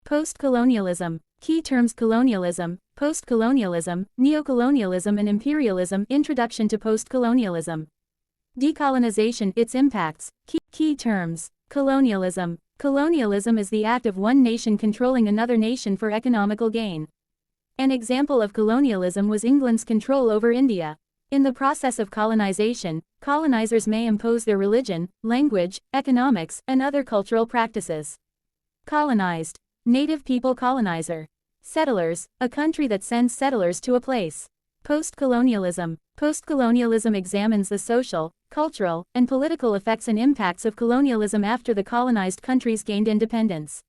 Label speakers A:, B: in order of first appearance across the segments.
A: Post-colonialism. Key terms: colonialism, post-colonialism, neocolonialism and imperialism. Introduction to post-colonialism. Decolonization, its impacts. Key terms. Colonialism. Colonialism is the act of one nation controlling another nation for economical gain. An example of colonialism was England's control over India. In the process of colonization, colonizers may impose their religion, language, economics, and other cultural practices. Colonized. Native people. Colonizer. Settlers, a country that sends settlers to a place. Post-colonialism. Post-colonialism examines the social, cultural, and political effects and impacts of colonialism after the colonized countries gained independence.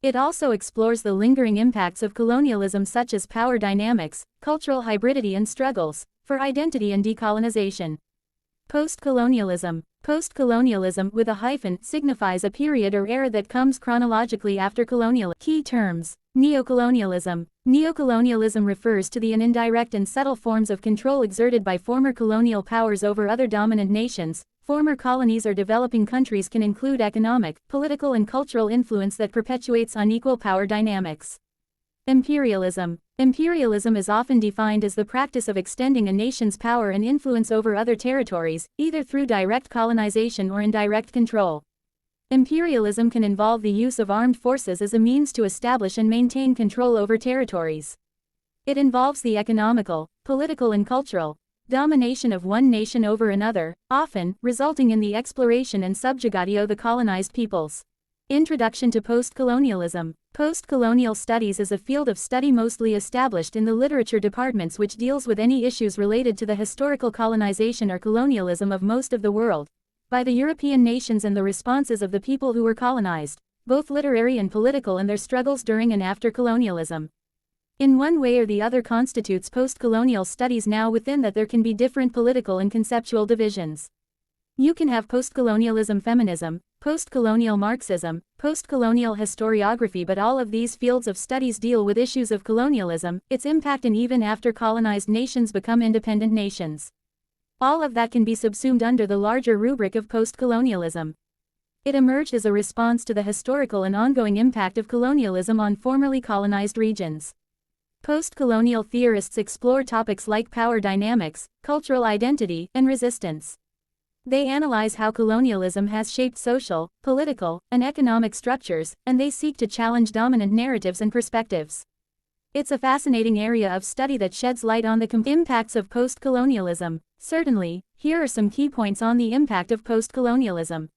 A: It also explores the lingering impacts of colonialism, such as power dynamics, cultural hybridity and struggles for identity and decolonization. Post-colonialism. Post-colonialism, with a hyphen, signifies a period or era that comes chronologically after colonial. Key terms. Neocolonialism. Neocolonialism refers to the indirect and subtle forms of control exerted by former colonial powers over other dominant nations. Former colonies or developing countries can include economic, political and cultural influence that perpetuates unequal power dynamics. Imperialism. Imperialism is often defined as the practice of extending a nation's power and influence over other territories, either through direct colonization or indirect control. Imperialism can involve the use of armed forces as a means to establish and maintain control over territories. It involves the economical, political and cultural domination of one nation over another, often resulting in the exploration and subjugatio of the colonized peoples. Introduction to post-colonialism. Post-colonial studies is a field of study mostly established in the literature departments which deals with any issues related to the historical colonization or colonialism of most of the world by the European nations and the responses of the people who were colonized, both literary and political, and their struggles during and after colonialism. In one way or the other constitutes post-colonial studies. Now within that there can be different political and conceptual divisions. You can have post-colonialism feminism, post-colonial Marxism, post-colonial historiography, but all of these fields of studies deal with issues of colonialism, its impact, and even after colonized nations become independent nations. All of that can be subsumed under the larger rubric of post-colonialism. It emerged as a response to the historical and ongoing impact of colonialism on formerly colonized regions. Post-colonial theorists explore topics like power dynamics, cultural identity, and resistance. They analyze how colonialism has shaped social, political, and economic structures, and they seek to challenge dominant narratives and perspectives. It's a fascinating area of study that sheds light on the impacts of post-colonialism. Certainly, here are some key points on the impact of post-colonialism.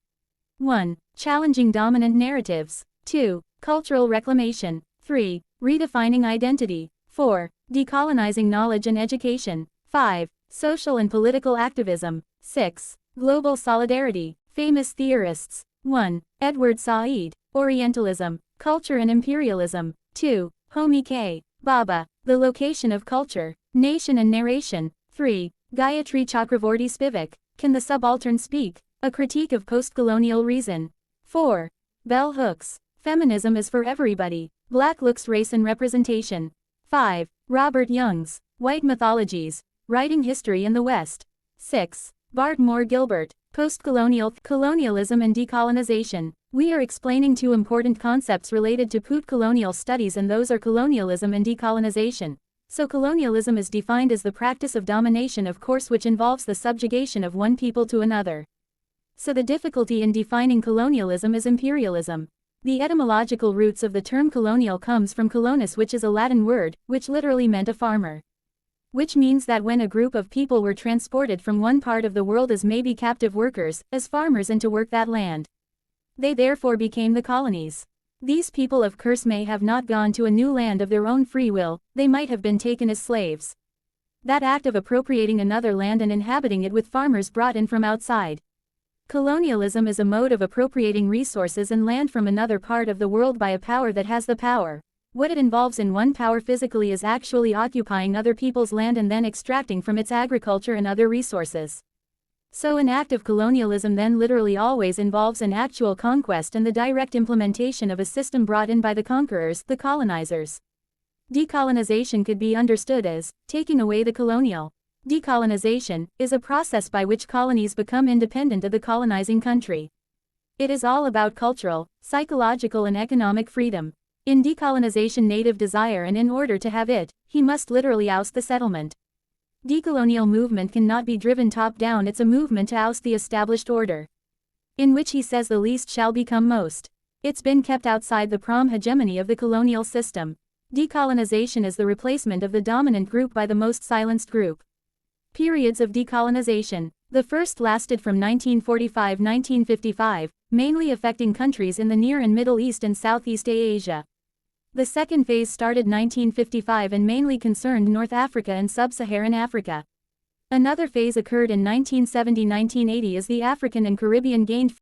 A: 1. Challenging dominant narratives. 2. Cultural reclamation. 3. Redefining identity. 4. Decolonizing knowledge and education. 5. Social and political activism. 6. Global solidarity. Famous theorists. 1. Edward Said. Orientalism, Culture and Imperialism. 2. Homi K. Bhabha. The Location of Culture, Nation and Narration. 3. Gayatri Chakravorty Spivak. Can the Subaltern Speak? A Critique of Postcolonial Reason. 4. Bell Hooks. Feminism is for Everybody. Black Looks, Race and Representation. 5. Robert Young's White Mythologies, Writing History in the West. 6. Bart Moore Gilbert, Postcolonial Colonialism and Decolonization. We are explaining two important concepts related to post-colonial studies, and those are colonialism and decolonization. So colonialism is defined as the practice of domination, of course, which involves the subjugation of one people to another. So the difficulty in defining colonialism is imperialism. The etymological roots of the term colonial comes from colonus, which is a Latin word, which literally meant a farmer. Which means that when a group of people were transported from one part of the world as maybe captive workers, as farmers, and to work that land, they therefore became the colonies. These people of course may have not gone to a new land of their own free will, they might have been taken as slaves. That act of appropriating another land and inhabiting it with farmers brought in from outside. Colonialism is a mode of appropriating resources and land from another part of the world by a power that has the power. What it involves in one power physically is actually occupying other people's land and then extracting from its agriculture and other resources. So an act of colonialism then literally always involves an actual conquest and the direct implementation of a system brought in by the conquerors, the colonizers. Decolonization could be understood as taking away the colonial. Decolonization is a process by which colonies become independent of the colonizing country. It is all about cultural, psychological and economic freedom. In decolonization native desire, and in order to have it, he must literally oust the settlement. Decolonial movement cannot be driven top-down, it's a movement to oust the established order, in which he says the least shall become most. It's been kept outside the prom hegemony of the colonial system. Decolonization is the replacement of the dominant group by the most silenced group. Periods of decolonization. The first lasted from 1945–1955, mainly affecting countries in the Near and Middle East and Southeast Asia. The second phase started 1955 and mainly concerned North Africa and Sub-Saharan Africa. Another phase occurred in 1970–1980 as the African and Caribbean gained